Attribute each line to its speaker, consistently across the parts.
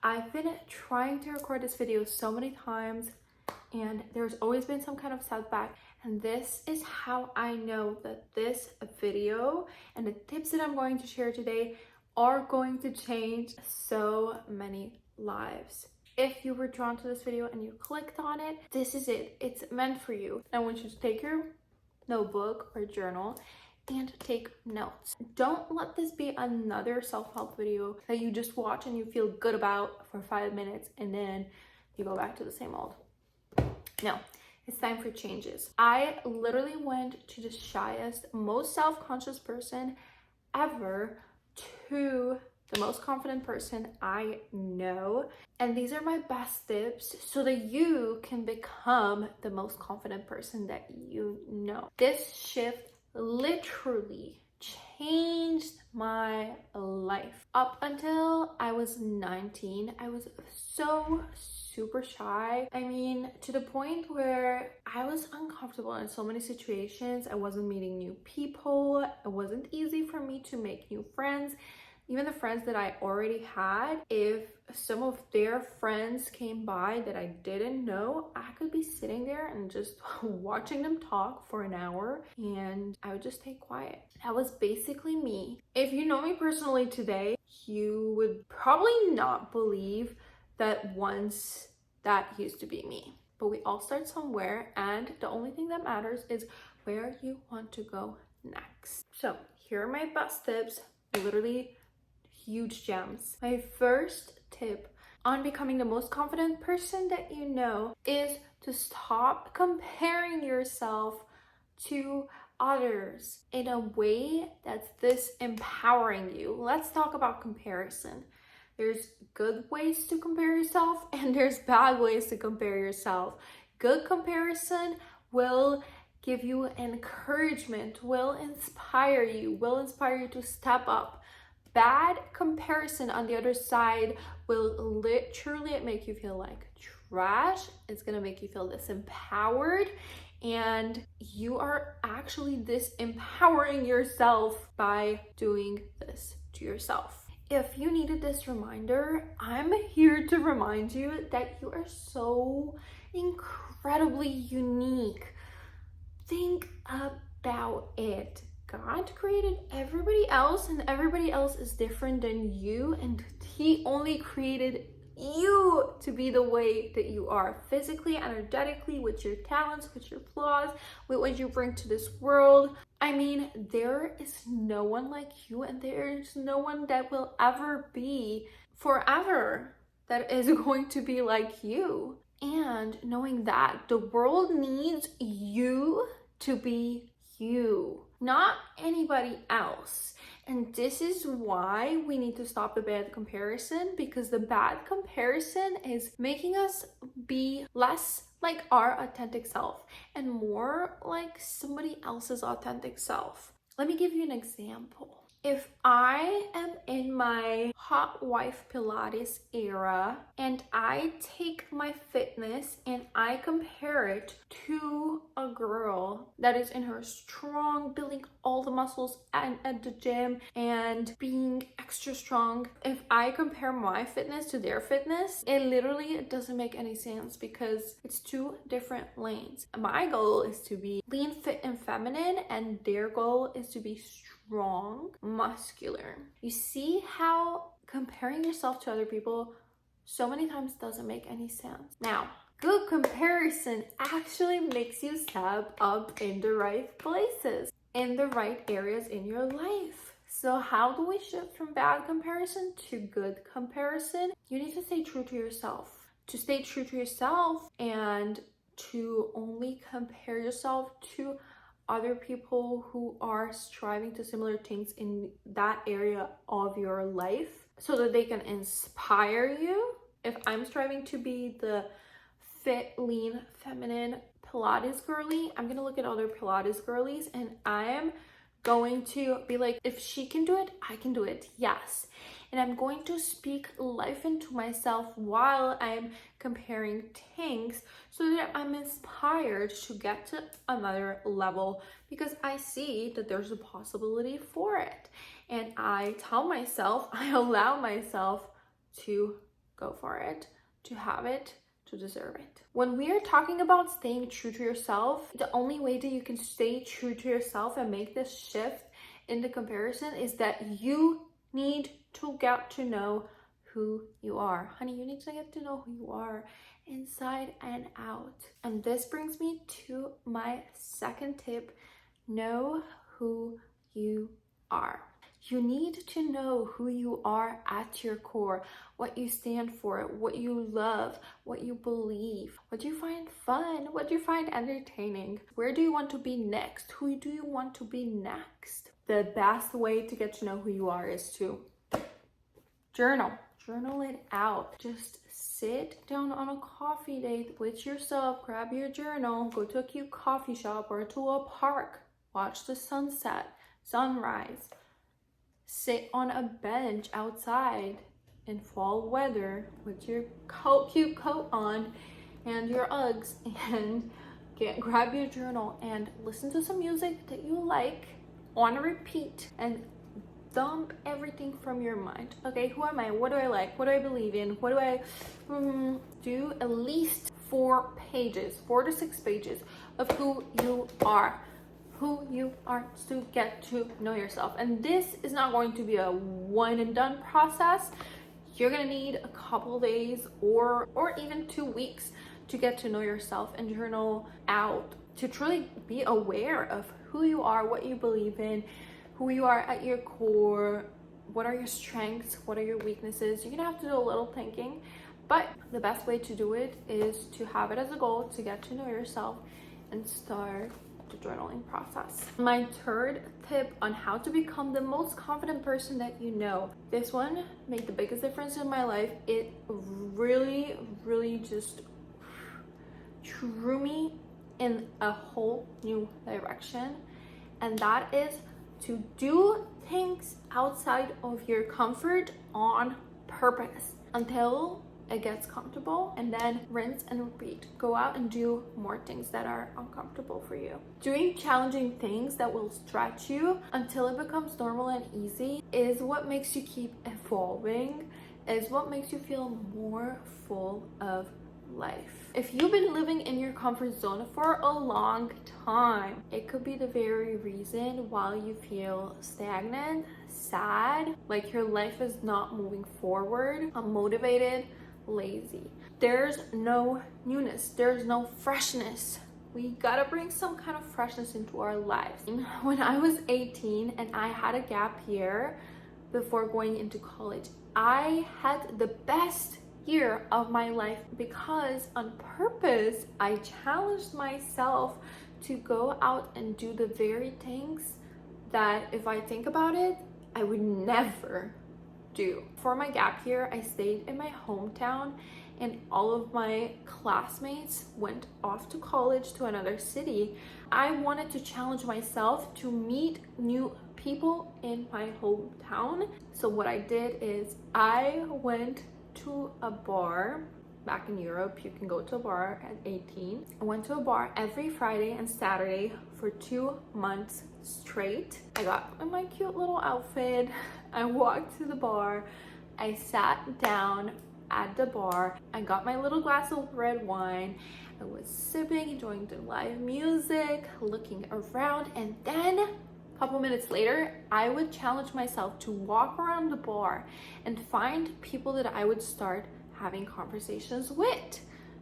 Speaker 1: I've been trying to record this video so many times and there's always been some kind of setback, and this is how I know that this video and the tips that I'm going to share today are going to change so many lives. If you were drawn to this video and you clicked on it, this is it. It's meant for you. I want you to take your notebook or journal and take notes. Don't let this be another self-help video that you just watch and you feel good about for 5 minutes and then you go back to the same old. No, it's time for changes. I literally went to the shyest, most self-conscious person ever to the most confident person I know. And these are my best tips so that you can become the most confident person that you know. This shift literally changed my life. Up until I was 19, I was so super shy. I mean, to the point where I was uncomfortable in so many situations. I wasn't meeting new people. It wasn't easy for me to make new friends. Even the friends that I already had, if some of their friends came by that I didn't know, I could be sitting there and just watching them talk for an hour and I would just stay quiet. That was basically me. If you know me personally today, you would probably not believe that once that used to be me. But we all start somewhere, and the only thing that matters is where you want to go next. So here are my best tips, literally huge gems. My first tip on becoming the most confident person that you know is to stop comparing yourself to others in a way that's empowering you. Let's talk about comparison. There's good ways to compare yourself and there's bad ways to compare yourself. Good comparison will give you encouragement, will inspire you to step up. Bad comparison on the other side will literally make you feel like trash. It's gonna make you feel disempowered, and you are actually disempowering yourself by doing this to yourself. If you needed this reminder, I'm here to remind you that you are so incredibly unique. Think about it. God created everybody else and everybody else is different than you, and he only created you to be the way that you are, physically, energetically, with your talents, with your flaws, with what you bring to this world. I mean, there is no one like you, and there is no one that will ever be forever that is going to be like you. And knowing that the world needs you to be you, not anybody else. And this is why we need to stop the bad comparison, because the bad comparison is making us be less like our authentic self and more like somebody else's authentic self. Let me give you an example. If I am in my hot wife Pilates era and I take my fitness and I compare it to a girl that is in her strong, building all the muscles at the gym and being extra strong, if I compare my fitness to their fitness, it literally doesn't make any sense because it's two different lanes. My goal is to be lean, fit, and feminine, and their goal is to be strong, muscular. You see how comparing yourself to other people so many times doesn't make any sense. Now, good comparison actually makes you step up in the right places, in the right areas in your life. So how do we shift from bad comparison to good comparison? You need to stay true to yourself. To stay true to yourself and to only compare yourself to other people who are striving to similar things in that area of your life so that they can inspire you. If I'm striving to be the fit, lean, feminine Pilates girly, I'm gonna look at other Pilates girlies and I am going to be like, if she can do it, I can do it. Yes. And I'm going to speak life into myself while I'm comparing things so that I'm inspired to get to another level, because I see that there's a possibility for it. And I tell myself, I allow myself to go for it, to have it, to deserve it. When we are talking about staying true to yourself, the only way that you can stay true to yourself and make this shift in the comparison is that you need to get to know who you are. Honey, you need to get to know who you are inside and out. And this brings me to my second tip. Know who you are. You need to know who you are at your core, what you stand for, what you love, what you believe, what you find fun, what you find entertaining. Where do you want to be next? Who do you want to be next? The best way to get to know who you are is to journal. Journal it out. Just sit down on a coffee date with yourself, grab your journal, go to a cute coffee shop or to a park, watch the sunset, sunrise. Sit on a bench outside in fall weather with your cute coat on and your Uggs, and grab your journal and listen to some music that you like on repeat and dump everything from your mind. Okay, who am I? What do I like? What do I believe in? What do I do? At least 4 to 6 pages of who you are. Who you are, to get to know yourself. And this is not going to be a one and done process. You're gonna need a couple days or even 2 weeks to get to know yourself and journal out, to truly be aware of who you are, what you believe in, who you are at your core, what are your strengths, what are your weaknesses. You're gonna have to do a little thinking, but the best way to do it is to have it as a goal to get to know yourself and start the journaling process. My third tip on how to become the most confident person that you know. This one made the biggest difference in my life. It really just drew me in a whole new direction, and that is to do things outside of your comfort on purpose until it gets comfortable, and then rinse and repeat. Go out and do more things that are uncomfortable for you. Doing challenging things that will stretch you until it becomes normal and easy is what makes you keep evolving, is what makes you feel more full of life. If you've been living in your comfort zone for a long time, it could be the very reason why you feel stagnant, sad, like your life is not moving forward, unmotivated, lazy. There's no newness, there's no freshness. We gotta bring some kind of freshness into our lives. When I was 18 and I had a gap year before going into college, I had the best year of my life because on purpose I challenged myself to go out and do the very things that, if I think about it, I would never do. For my gap year, I stayed in my hometown and all of my classmates went off to college to another city. I wanted to challenge myself to meet new people in my hometown. So what I did is I went to a bar. Back in Europe, you can go to a bar at 18. I went to a bar every Friday and Saturday for 2 months straight. I got in my cute little outfit. I walked to the bar. I sat down at the bar. I got my little glass of red wine. I was sipping, enjoying the live music, looking around, and then a couple minutes later, I would challenge myself to walk around the bar and find people that I would start having conversations with,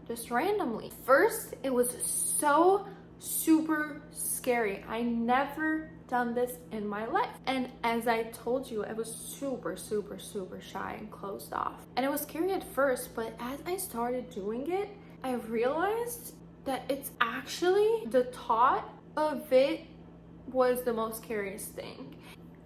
Speaker 1: just randomly. First, it was so super scary. I never done this in my life. And as I told you, I was super shy and closed off. And it was scary at first, but as I started doing it, I realized that it's actually the thought of it was the most scariest thing.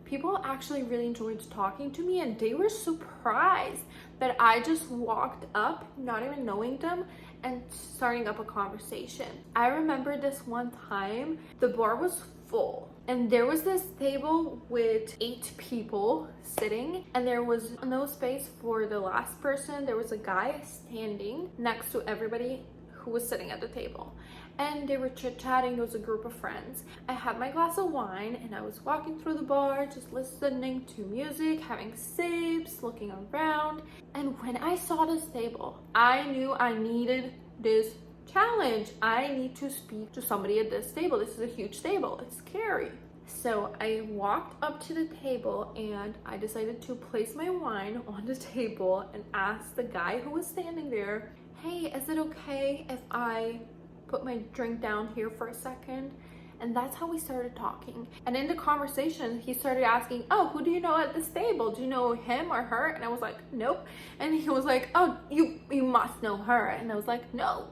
Speaker 1: People actually really enjoyed talking to me and they were surprised that I just walked up, not even knowing them, and starting up a conversation. I remember this one time, the bar was full and there was this table with 8 people sitting and there was no space for the last person. There was a guy standing next to everybody who was sitting at the table, and they were chit-chatting. It was a group of friends. I had my glass of wine and I was walking through the bar, just listening to music, having sips, looking around. And when I saw this table, I knew I needed this challenge. I need to speak to somebody at this table. This is a huge table. It's scary. So I walked up to the table and I decided to place my wine on the table and ask the guy who was standing there, hey, is it okay if I put my drink down here for a second? And that's how we started talking. And in the conversation, he started asking, oh, who do you know at this table? Do you know him or her? And I was like, nope. And he was like, oh, you must know her. And I was like, no.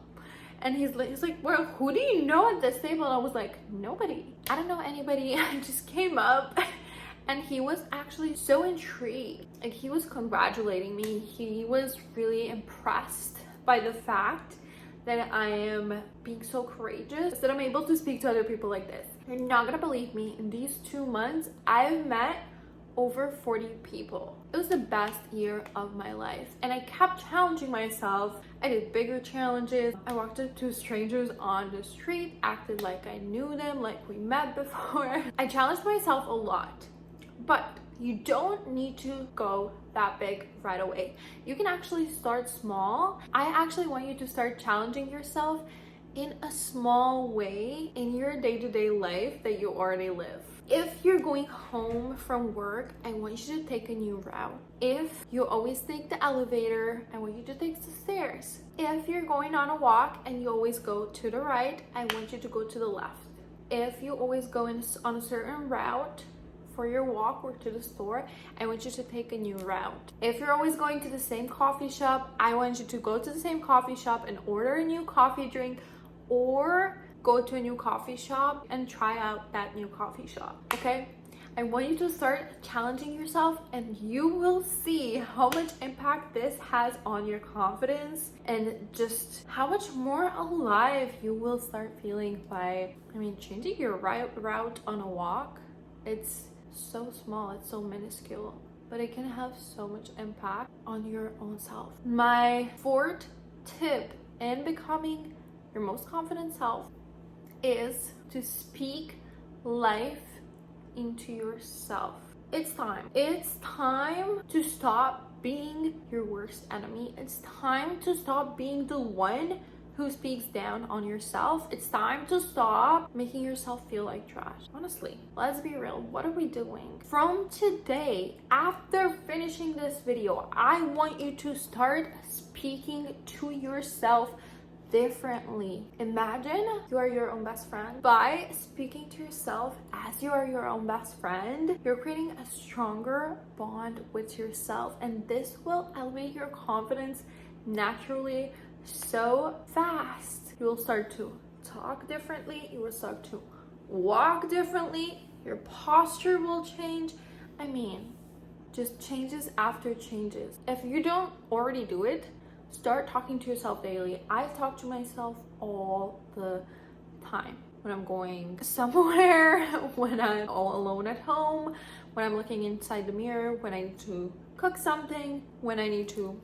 Speaker 1: And he's like, well, who do you know at this table? And I was like, nobody. I don't know anybody. I just came up. And he was actually so intrigued. Like, he was congratulating me. He was really impressed by the fact that I am being so courageous, that I'm able to speak to other people like this. You're not gonna believe me, in these 2 months, I've met over 40 people. It was the best year of my life. And I kept challenging myself. I did bigger challenges. I walked up to strangers on the street, acted like I knew them, like we met before. I challenged myself a lot, but you don't need to go that big right away. You can actually start small. I actually want you to start challenging yourself in a small way in your day-to-day life that you already live. If you're going home from work, I want you to take a new route. If you always take the elevator, I want you to take the stairs. If you're going on a walk and you always go to the right, I want you to go to the left. If you always go on a certain route for your walk or to the store, I want you to take a new route. If you're always going to the same coffee shop, I want you to go to the same coffee shop and order a new coffee drink, or go to a new coffee shop and try out that new coffee shop, okay? I want you to start challenging yourself, and you will see how much impact this has on your confidence and just how much more alive you will start feeling by, changing your route on a walk. It's so small, it's so minuscule, but it can have so much impact on your own self. My 4th tip in becoming your most confident self is to speak life into yourself. It's time. It's time to stop being your worst enemy. It's time to stop being the one who speaks down on yourself. It's time to stop making yourself feel like trash. Honestly, let's be real. What are we doing? From today, after finishing this video, I want you to start speaking to yourself differently. Imagine you are your own best friend. By speaking to yourself as you are your own best friend, you're creating a stronger bond with yourself, and this will elevate your confidence naturally so fast. You will start to talk differently, you will start to walk differently, your posture will change. Just changes after changes. If you don't already do it, start talking to yourself daily. I talk to myself all the time. When I'm going somewhere, when I'm all alone at home, when I'm looking inside the mirror, when I need to cook something, when I need to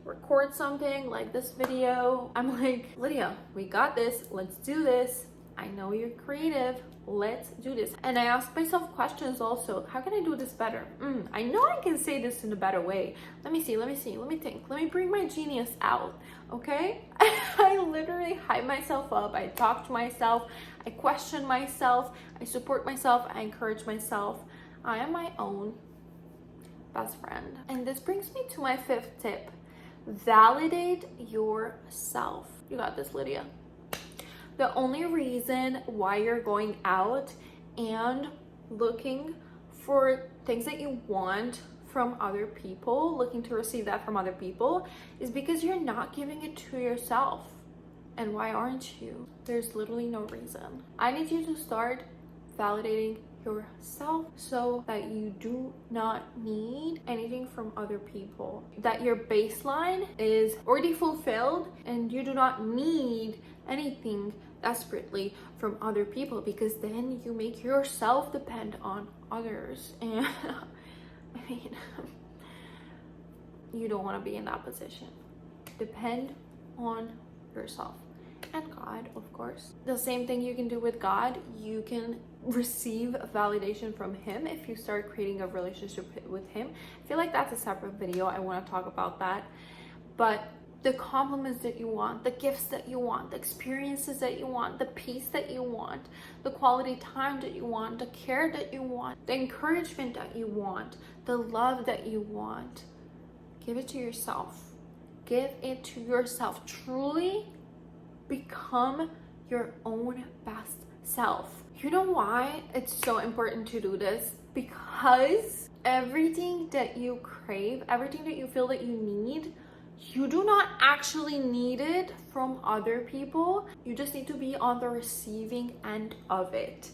Speaker 1: record something like this video. I'm like, Lydia, we got this. Let's do this. I know you're creative. Let's do this. And I ask myself questions also. How can I do this better? I know I can say this in a better way. Let me see. Let me think. Let me bring my genius out. Okay? I literally hype myself up. I talk to myself. I question myself. I support myself. I encourage myself. I am my own best friend. And this brings me to my 5th tip. Validate yourself. You got this, Lydia. The only reason why you're going out and looking for things that you want from other people, looking to receive that from other people, is because you're not giving it to yourself. And why aren't you? There's literally no reason. I need you to start validating yourself so that you do not need anything from other people, that your baseline is already fulfilled and you do not need anything desperately from other people, because then you make yourself depend on others. And you don't want to be in that position. Depend on yourself. and God, of course. The same thing you can do with God. You can receive validation from Him if you start creating a relationship with Him. I feel like that's a separate video. I want to talk about that. But the compliments that you want, the gifts that you want, the experiences that you want, the peace that you want, the quality time that you want, the care that you want, the encouragement that you want, the love that you want, give it to yourself. Give it to yourself. Truly become your own best self. You know why it's so important to do this? Because everything that you crave, everything that you feel that you need, you do not actually need it from other people. You just need to be on the receiving end of it.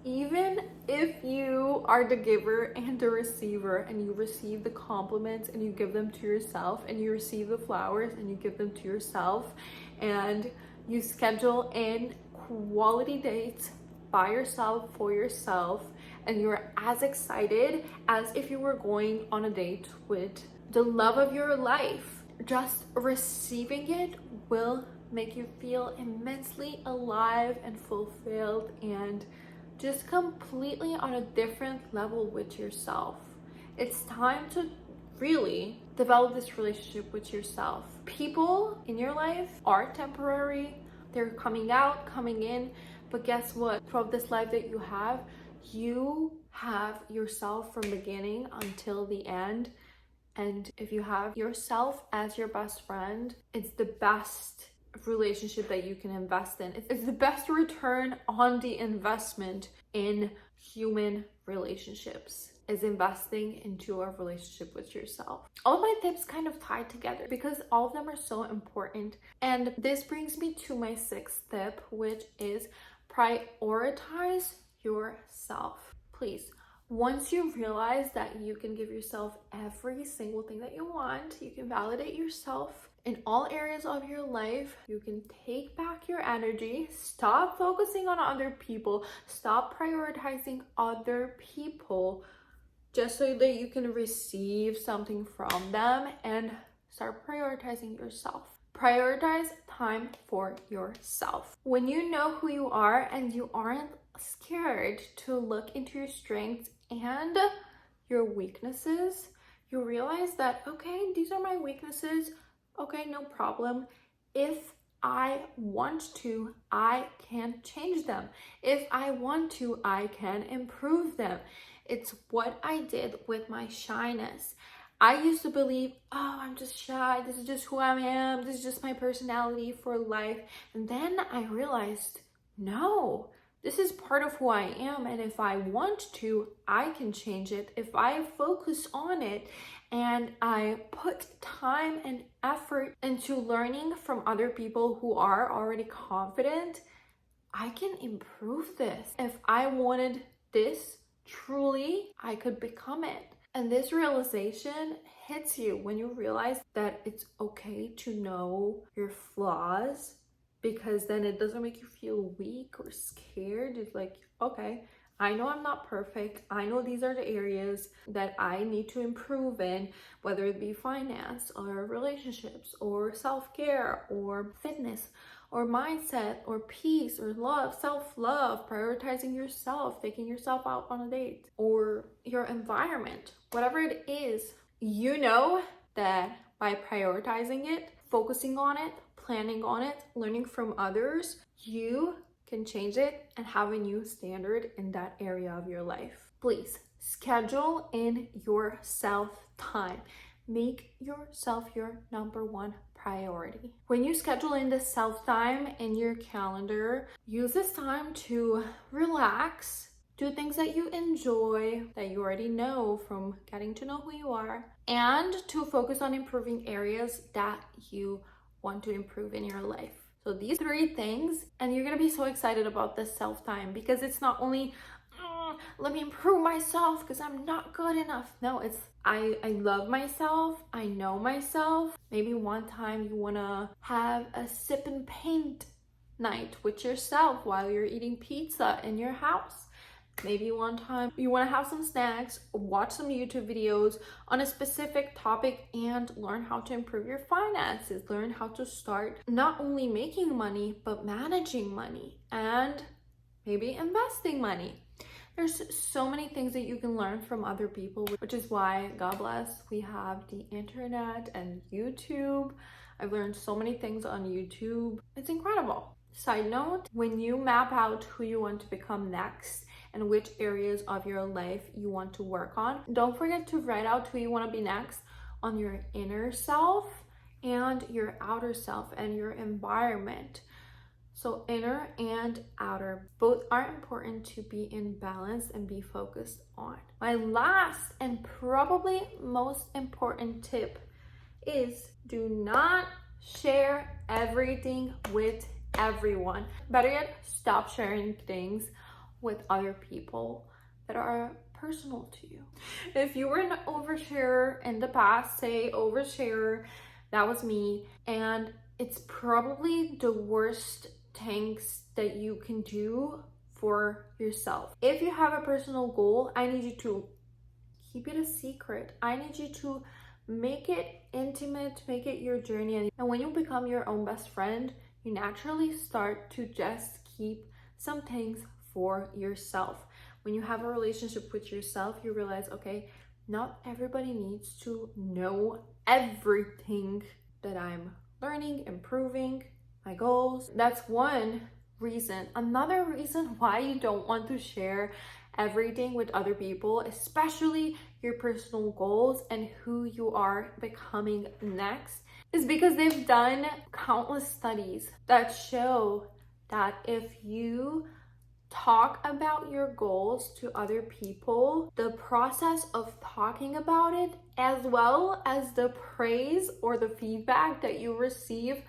Speaker 1: Even if you are the giver and the receiver, and you receive the compliments and you give them to yourself, and you receive the flowers and you give them to yourself, and you schedule in quality dates by yourself, for yourself, and you're as excited as if you were going on a date with the love of your life, just receiving it will make you feel immensely alive and fulfilled and just completely on a different level with yourself. It's time to really develop this relationship with yourself. People in your life are temporary. They're coming out, coming in, but guess what? Throughout this life that you have yourself from beginning until the end. And if you have yourself as your best friend, it's the best relationship that you can invest in. It's the best return on the investment in human relationships, is investing into a relationship with yourself. All my tips kind of tie together because all of them are so important. And this brings me to my 6th tip, which is prioritize yourself. Please, once you realize that you can give yourself every single thing that you want, you can validate yourself in all areas of your life, you can take back your energy, stop focusing on other people, stop prioritizing other people just so that you can receive something from them, and start prioritizing yourself. Prioritize time for yourself. When you know who you are and you aren't scared to look into your strengths and your weaknesses, you realize that, okay, these are my weaknesses. Okay, no problem. If I want to, I can change them. If I want to, I can improve them. It's what I did with my shyness. I used to believe, oh, I'm just shy. This is just who I am. This is just my personality for life. And then I realized, no, this is part of who I am. And if I want to, I can change it. If I focus on it and I put time and effort into learning from other people who are already confident, I can improve this. If I wanted this, truly, I could become it. And this realization hits you when you realize that it's okay to know your flaws, because then it doesn't make you feel weak or scared. It's like, okay, I know I'm not perfect. I know these are the areas that I need to improve in, whether it be finance or relationships or self-care or fitness or mindset or peace or love, self-love, prioritizing yourself, taking yourself out on a date, or your environment, whatever it is. You know that by prioritizing it, focusing on it, planning on it, learning from others, you can change it and have a new standard in that area of your life. Please schedule in your self time. Make yourself your number one priority. When you schedule in this self time in your calendar, use this time to relax, do things that you enjoy, that you already know from getting to know who you are, and to focus on improving areas that you want to improve in your life. So these 3 things, and you're gonna be so excited about this self-time, because it's not only, let me improve myself because I'm not good enough. No, it's, I love myself, I know myself. Maybe one time you wanna have a sip and paint night with yourself while you're eating pizza in your house. Maybe one time you want to have some snacks, watch some YouTube videos on a specific topic and learn how to improve your finances, learn how to start not only making money, but managing money and maybe investing money. There's so many things that you can learn from other people, which is why, God bless, we have the internet and YouTube. I've learned so many things on YouTube. It's incredible. Side note, when you map out who you want to become next and which areas of your life you want to work on, don't forget to write out who you want to be next on your inner self and your outer self and your environment. So inner and outer, both are important to be in balance and be focused on. My last and probably most important tip is do not share everything with everyone. Better yet, stop sharing things with other people that are personal to you. If you were an oversharer in the past, say oversharer, that was me, and it's probably the worst things that you can do for yourself. If you have a personal goal, I need you to keep it a secret. I need you to make it intimate, make it your journey. And when you become your own best friend, you naturally start to just keep some things for yourself. When you have a relationship with yourself, you realize, okay, not everybody needs to know everything that I'm learning, improving, my goals. That's one reason. Another reason why you don't want to share everything with other people, especially your personal goals and who you are becoming next, is because they've done countless studies that show that if you talk about your goals to other people, the process of talking about it, as well as the praise or the feedback that you receive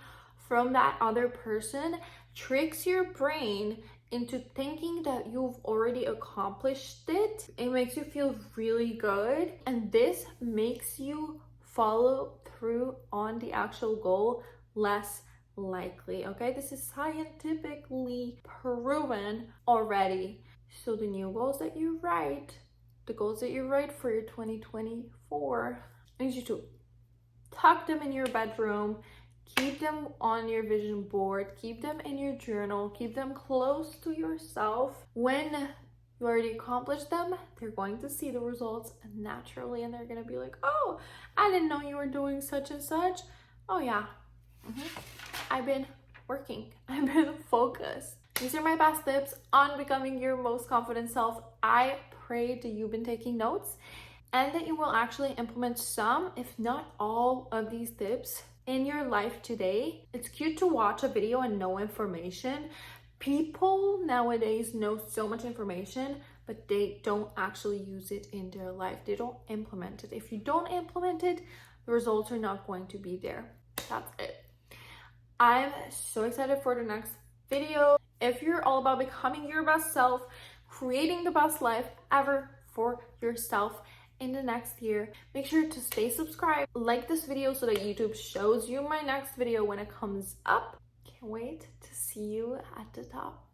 Speaker 1: from that other person, tricks your brain into thinking that you've already accomplished it. It makes you feel really good, and this makes you follow through on the actual goal less likely. Okay, this is scientifically proven already. So the new goals that you write, the goals that you write for your 2024, I need you to tuck them in your bedroom, keep them on your vision board, keep them in your journal, keep them close to yourself. When you already accomplished them, they're going to see the results naturally, and they're gonna be like, oh, I didn't know you were doing such and such. Oh yeah, I've been working, I've been focused. These are my best tips on becoming your most confident self. I pray that you've been taking notes and that you will actually implement some, if not all, of these tips in your life today. It's cute to watch a video and know information. People nowadays know so much information, but they don't actually use it in their life. They don't implement it. If you don't implement it, the results are not going to be there. That's it. I'm so excited for the next video. If you're all about becoming your best self, creating the best life ever for yourself in the next year, make sure to stay subscribed, like this video so that YouTube shows you my next video when it comes up. Can't wait to see you at the top.